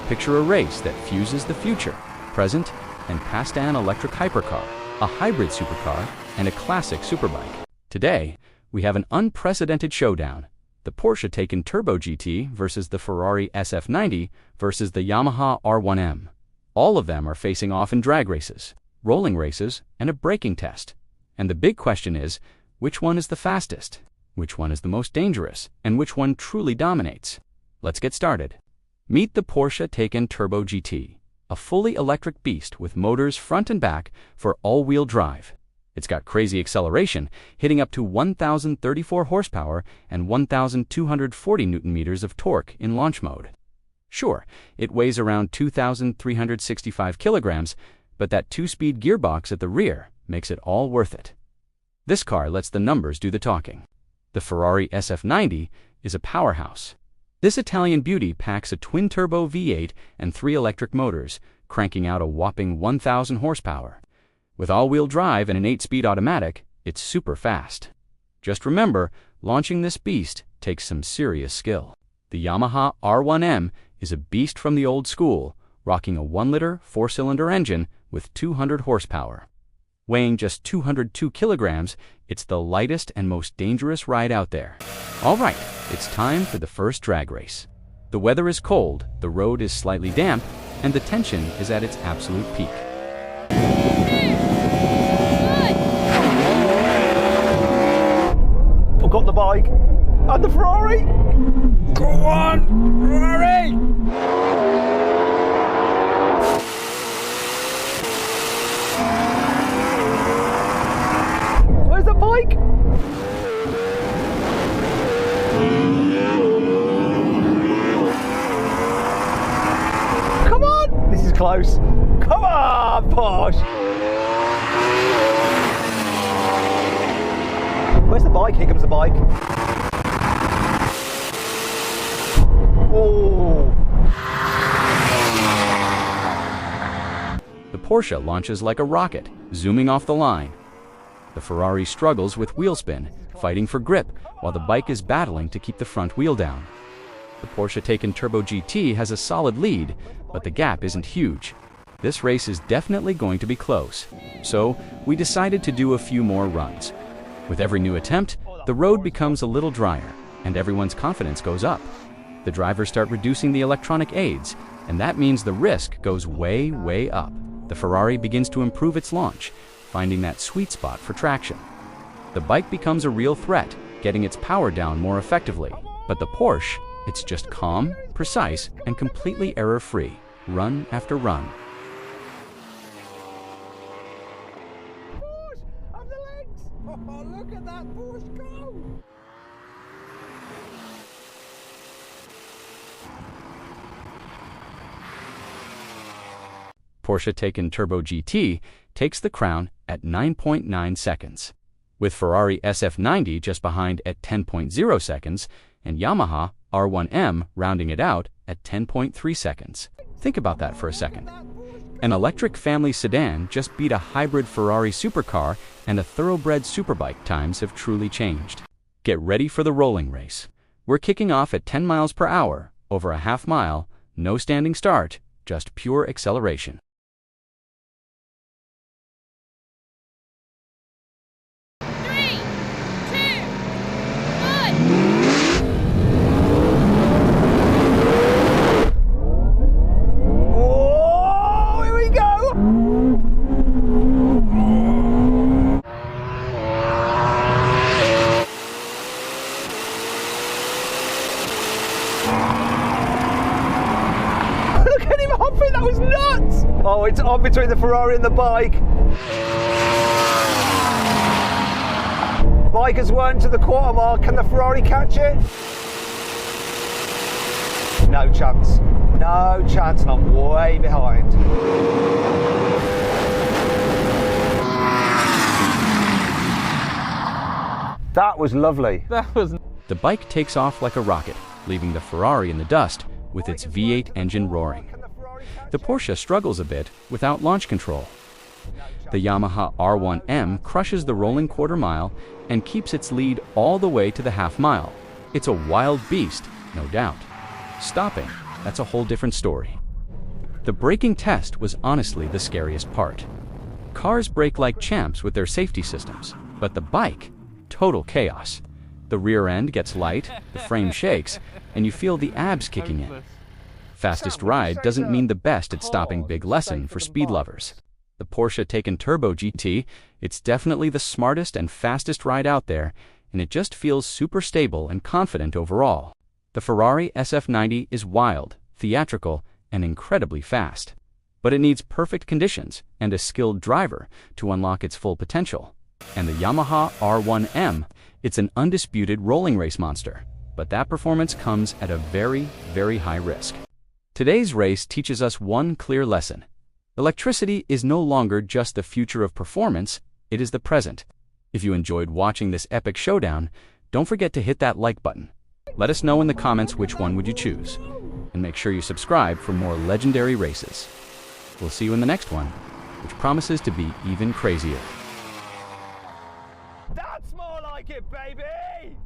Picture a race that fuses the future, present, and past an electric hypercar, a hybrid supercar, and a classic superbike. Today, we have an unprecedented showdown. The Porsche Taycan Turbo GT versus the Ferrari SF90 versus the Yamaha R1M. All of them are facing off in drag races, rolling races, and a braking test. And the big question is, which one is the fastest? Which one is the most dangerous? And which one truly dominates? Let's get started. Meet the Porsche Taycan Turbo GT, a fully electric beast with motors front and back for all-wheel drive. It's got crazy acceleration, hitting up to 1,034 horsepower and 1,240 newton-meters of torque in launch mode. Sure, it weighs around 2,365 kilograms, but that two-speed gearbox at the rear makes it all worth it. This car lets the numbers do the talking. The Ferrari SF90 is a powerhouse. This Italian beauty packs a twin-turbo V8 and 3 electric motors, cranking out a whopping 1,000 horsepower. With all-wheel drive and an 8-speed automatic, it's super fast. Just remember, launching this beast takes some serious skill. The Yamaha R1M is a beast from the old school, rocking a 1-liter 4-cylinder engine with 200 horsepower. Weighing just 202 kilograms, it's the lightest and most dangerous ride out there. All right, it's time for the first drag race. The weather is cold, the road is slightly damp, and the tension is at its absolute peak. I've got the bike and the Ferrari. Go on, Ferrari! Where's the bike? Come on! This is close. Come on, Porsche! Where's the bike? Here comes the bike. Oh! The Porsche launches like a rocket, zooming off the line. The Ferrari struggles with wheel spin, fighting for grip, while the bike is battling to keep the front wheel down. The Porsche Taycan Turbo GT has a solid lead, but the gap isn't huge. This race is definitely going to be close, so we decided to do a few more runs. With every new attempt, the road becomes a little drier, and everyone's confidence goes up. The drivers start reducing the electronic aids, and that means the risk goes way, way up. The Ferrari begins to improve its launch, finding that sweet spot for traction. The bike becomes a real threat, getting its power down more effectively. But the Porsche, it's just calm, precise, and completely error-free, run after run. Oh, look at that Porsche go! Porsche Taycan Turbo GT takes the crown at 9.9 seconds, with Ferrari SF90 just behind at 10.0 seconds, and Yamaha R1M rounding it out at 10.3 seconds. Think about that for a second. An electric family sedan just beat a hybrid Ferrari supercar, and a thoroughbred superbike. Times have truly changed. Get ready for the rolling race. We're kicking off at 10 miles per hour, over a half mile, no standing start, just pure acceleration. That was nuts! Oh, it's on between the Ferrari and the bike. Bike has won to the quarter mile. Can the Ferrari catch it? No chance. No chance, and I'm way behind. That was lovely. The bike takes off like a rocket, leaving the Ferrari in the dust with its V8 engine roaring. The Porsche struggles a bit without launch control. The Yamaha R1M crushes the rolling quarter mile and keeps its lead all the way to the half mile. It's a wild beast, no doubt. Stopping, that's a whole different story. The braking test was honestly the scariest part. Cars brake like champs with their safety systems, but the bike, total chaos. The rear end gets light, the frame shakes, and you feel the abs kicking in. Fastest ride doesn't mean the best at stopping. Big lesson for speed lovers. The Porsche Taycan Turbo GT, it's definitely the smartest and fastest ride out there, and it just feels super stable and confident overall. The Ferrari SF90 is wild, theatrical, and incredibly fast. But it needs perfect conditions and a skilled driver to unlock its full potential. And the Yamaha R1M, it's an undisputed rolling race monster, but that performance comes at a very, very high risk. Today's race teaches us one clear lesson. Electricity is no longer just the future of performance, it is the present. If you enjoyed watching this epic showdown, don't forget to hit that like button. Let us know in the comments which one would you choose. And make sure you subscribe for more legendary races. We'll see you in the next one, which promises to be even crazier. That's more like it, baby!